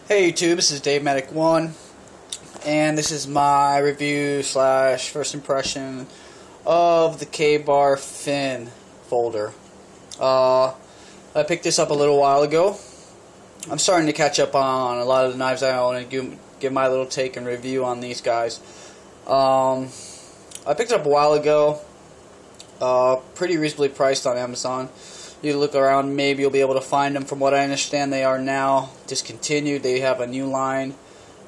Hey YouTube, this is Dave Medic 1, and this is my review slash first impression of the K-Bar fin folder. I picked this up a little while ago. I'm starting to catch up on a lot of the knives I own and give my little take and review on these guys. I picked it up a while ago, pretty reasonably priced on Amazon. You look around, maybe you'll be able to find them. From what I understand, they are now discontinued. They have a new line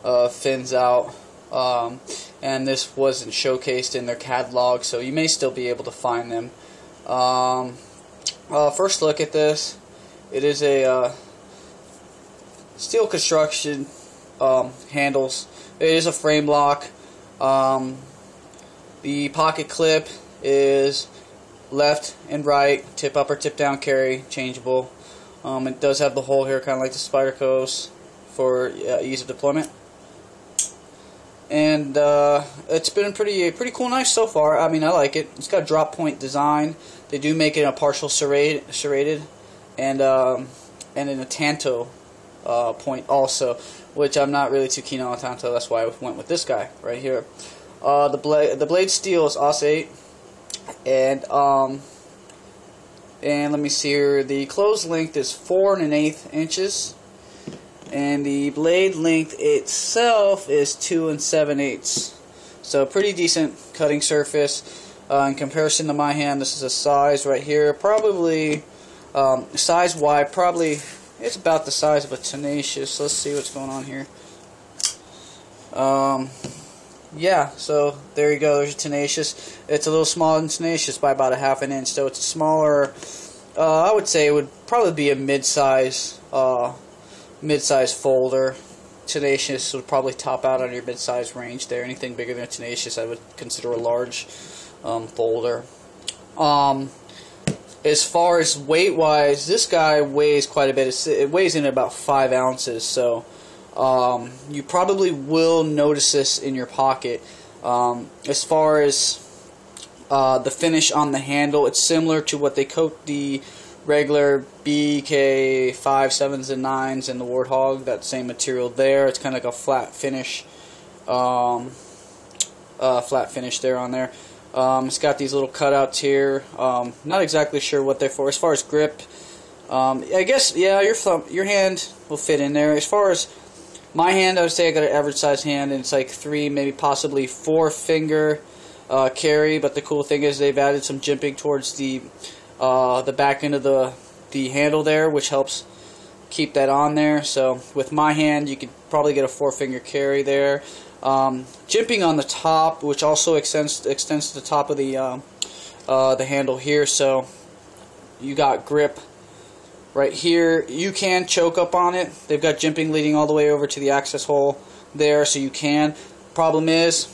of fins out, and this wasn't showcased in their catalog, so you may still be able to find them. First look at this. It is a steel construction, handles. It is a frame lock. The pocket clip is left and right, tip up or tip down carry, changeable. It does have the hole here, kind of like the Spyderco's, for ease of deployment. And it's been a pretty cool knife so far. I mean, I like it. It's got a drop point design. They do make it a partial serrated and in a tanto point also, which I'm not really too keen on tanto. That's why I went with this guy right here. The blade steel is Aus 8. And let me see here. The closed length is 4 1/8 inches, and the blade length itself is 2 7/8. So pretty decent cutting surface. In comparison to my hand, this is a size right here. Probably size wide. Probably it's about the size of a tenacious. Let's see what's going on here. Yeah, so there you go. There's a tenacious. It's a little smaller than tenacious by about a ½ an inch, so it's a smaller. I would say it would probably be a mid-size folder. Tenacious would probably top out on your mid-size range there. Anything bigger than a tenacious, I would consider a large folder. As far as weight-wise, this guy weighs quite a bit. It weighs in about 5 ounces, so. You probably will notice this in your pocket. As far as the finish on the handle, it's similar to what they coat the regular BK 5, 7s, and 9s and the Warthog. That same material there. It's kind of like a flat finish. Flat finish there on there. It's got these little cutouts here. Not exactly sure what they're for. As far as grip, I guess yeah, your hand will fit in there. As far as my hand, I would say I got an average size hand, and it's like 3, maybe possibly 4 finger carry. But the cool thing is they've added some jimping towards the back end of the handle there, which helps keep that on there. So with my hand, you could probably get a 4 finger carry there. Jimping on the top, which also extends to the top of the handle here. So you got grip. Right here, you can choke up on it. They've got jimping leading all the way over to the access hole there, so you can. Problem is,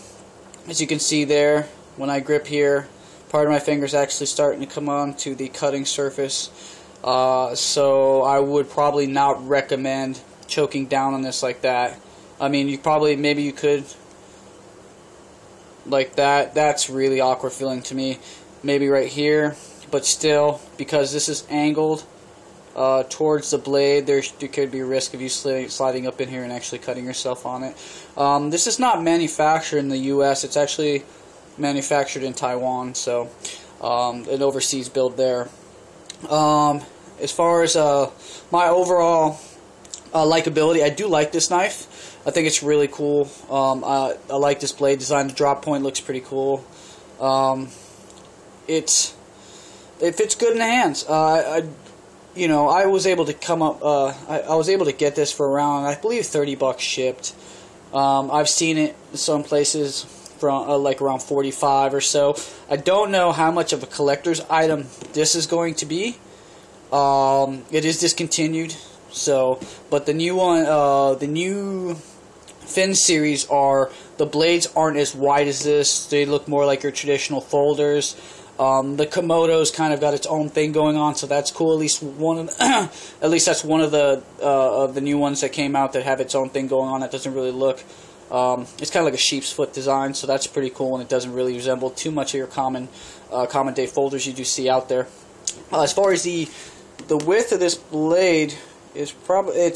as you can see there, when I grip here, part of my finger is actually starting to come on to the cutting surface. So I would probably not recommend choking down on this like that. I mean, maybe you could, like that. That's really awkward feeling to me. Maybe right here, but still, because this is angled towards the blade, there could be a risk of you sliding up in here and actually cutting yourself on it. This is not manufactured in the U.S. It's actually manufactured in Taiwan, so an overseas build there. As far as my overall likability, I do like this knife. I think it's really cool. I like this blade design. The drop point looks pretty cool. It fits good in the hands. I was able to come up. I was able to get this for around, I believe, $30 shipped. I've seen it some places from like around 45 or so. I don't know how much of a collector's item this is going to be. It is discontinued. So, but the new one, the new fin series the blades aren't as wide as this. They look more like your traditional folders. The Komodo's kind of got its own thing going on, so that's cool. At least that's one of the new ones that came out that have its own thing going on. That doesn't really look. It's kind of like a sheep's foot design, so that's pretty cool, and it doesn't really resemble too much of your common day folders you do see out there. As far as the width of this blade is probably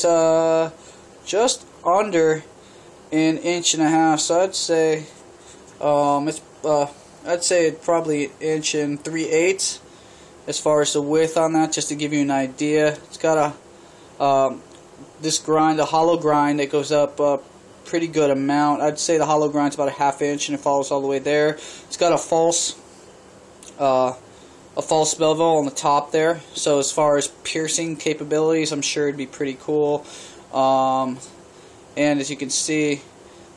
just under an inch and a half. So I'd say it's probably 1.3/8 as far as the width on that, just to give you an idea. It's got a this grind, a hollow grind that goes up a pretty good amount. I'd say the hollow grind's about a 1/2 inch, and it follows all the way there. It's got a false bevel on the top there, so as far as piercing capabilities, I'm sure it'd be pretty cool. And as you can see,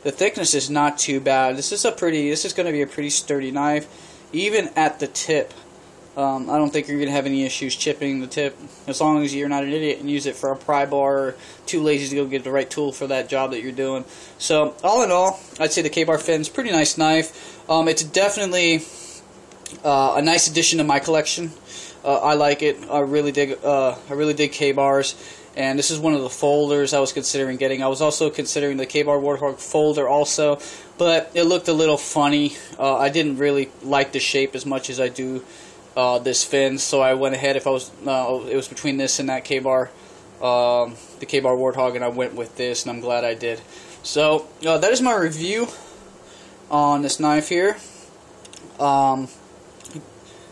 the thickness is not too bad. This is going to be a pretty sturdy knife, even at the tip. I don't think you're going to have any issues chipping the tip, as long as you're not an idiot and use it for a pry bar or too lazy to go get the right tool for that job that you're doing. So all in all, I'd say the K-Bar Finn's pretty nice knife. It's definitely a nice addition to my collection. I like it. I really dig K-Bars, and this is one of the folders I was considering getting. I was also considering the K-Bar Warthog folder also, but it looked a little funny. I didn't really like the shape as much as I do this fin, so I went ahead. It was between this and that K-Bar, the K-Bar Warthog, and I went with this, and I'm glad I did. So that is my review on this knife here.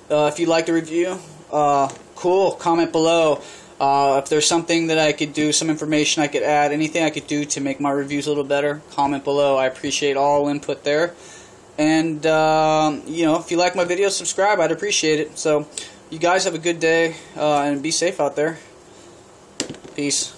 If you like the review, cool, comment below. If there's something that I could do, some information I could add, anything I could do to make my reviews a little better, comment below. I appreciate all input there. And, you know, if you like my videos, subscribe. I'd appreciate it. So, you guys have a good day, and be safe out there. Peace.